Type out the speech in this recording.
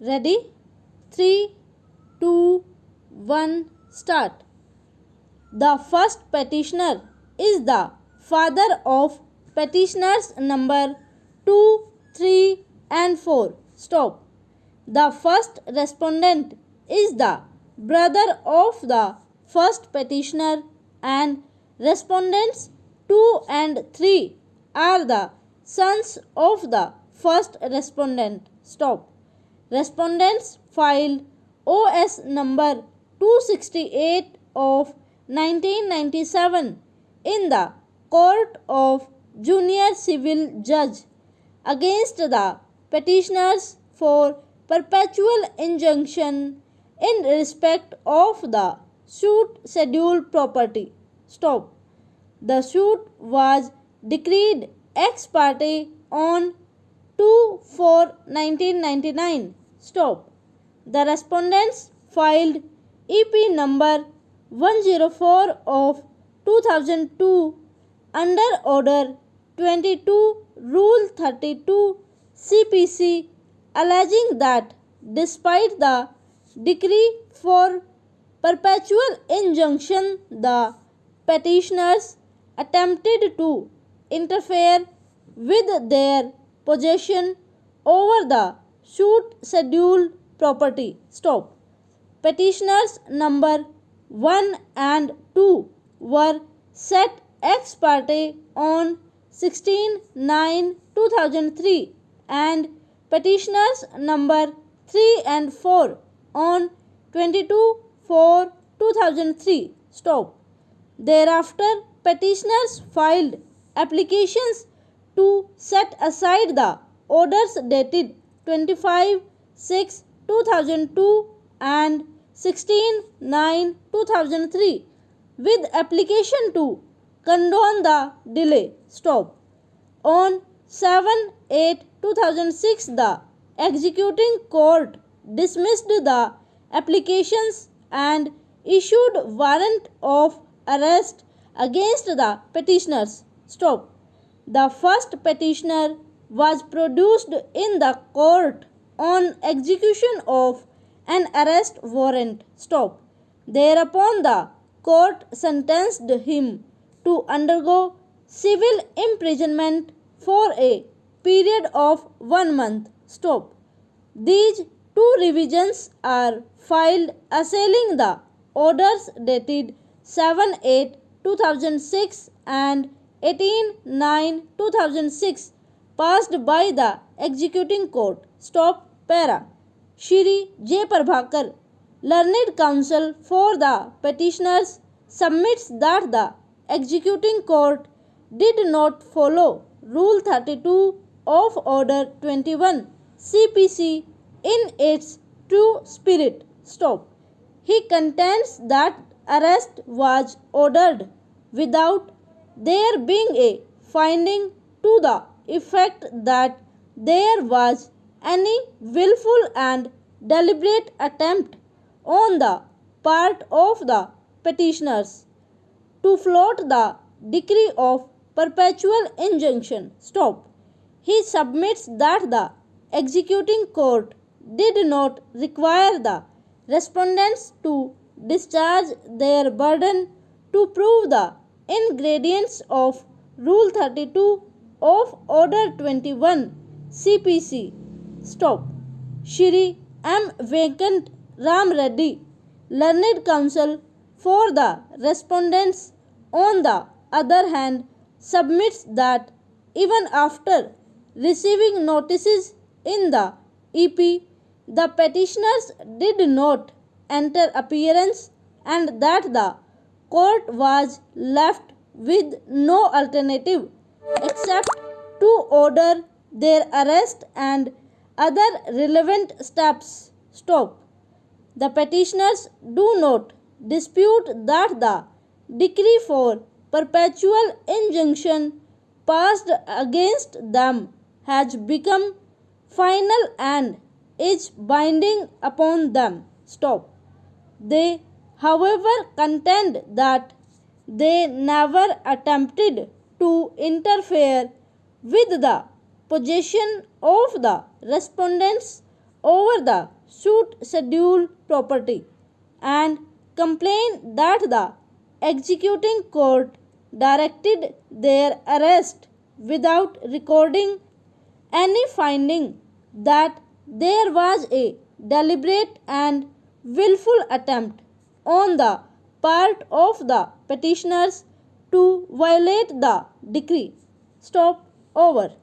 Ready? 3, 2, 1, start. The first petitioner is the father of petitioners number 2, 3 and 4. Stop. The first respondent is the brother of the first petitioner and respondents 2 and 3 are the sons of the first respondent. Stop. Respondents filed OS number 268 of 1997 in the Court of Junior Civil Judge against the petitioners for perpetual injunction in respect of the suit scheduled property. Stop. The suit was decreed ex parte on 2/4/1999. Stop. The respondents filed EP number 104 of 2002 under Order 22 Rule 32 CPC alleging that despite the decree for perpetual injunction, the petitioners attempted to interfere with their possession over the suit scheduled property. Stop. Petitioners number 1 and 2 were set ex parte on 16/9/2003 and petitioners number 3 and 4 on 22/4/2003. Stop. Thereafter, petitioners filed applications to set aside the orders dated 25/6/2002 and 16/9/2003 with application to condone the delay. Stop. On 7/8/2006, the executing court dismissed the applications and issued warrant of arrest against the petitioners. Stop. The first petitioner was produced in the court on execution of an arrest warrant. Stop. Thereupon the court sentenced him to undergo civil imprisonment for a period of 1 month. Stop. These two revisions are filed assailing the orders dated 7/8/2006 and 18/9/2006 passed by the executing court. Stop. Para. Shri J. Prabhakar, learned counsel for the petitioners, submits that the executing court did not follow Rule 32 of Order 21 CPC in its true spirit. Stop. He contends that arrest was ordered without there being a finding to the effect that there was any willful and deliberate attempt on the part of the petitioners to flout the decree of perpetual injunction. Stop. He submits that the executing court did not require the respondents to discharge their burden to prove the ingredients of Rule 32 of Order 21 CPC. Stop. Shri M. Venkant Ram Reddy, learned counsel for the respondents, on the other hand, submits that even after receiving notices in the EP, the petitioners did not enter appearance and that the court was left with no alternative except to order their arrest and other relevant steps. Stop. The petitioners do not dispute that the decree for perpetual injunction passed against them has become final and is binding upon them. Stop. They, however, contend that they never attempted to interfere with the possession of the respondents over the suit schedule property and complained that the executing court directed their arrest without recording any finding that there was a deliberate and willful attempt on the part of the petitioners to violate the decree. Stop. Over.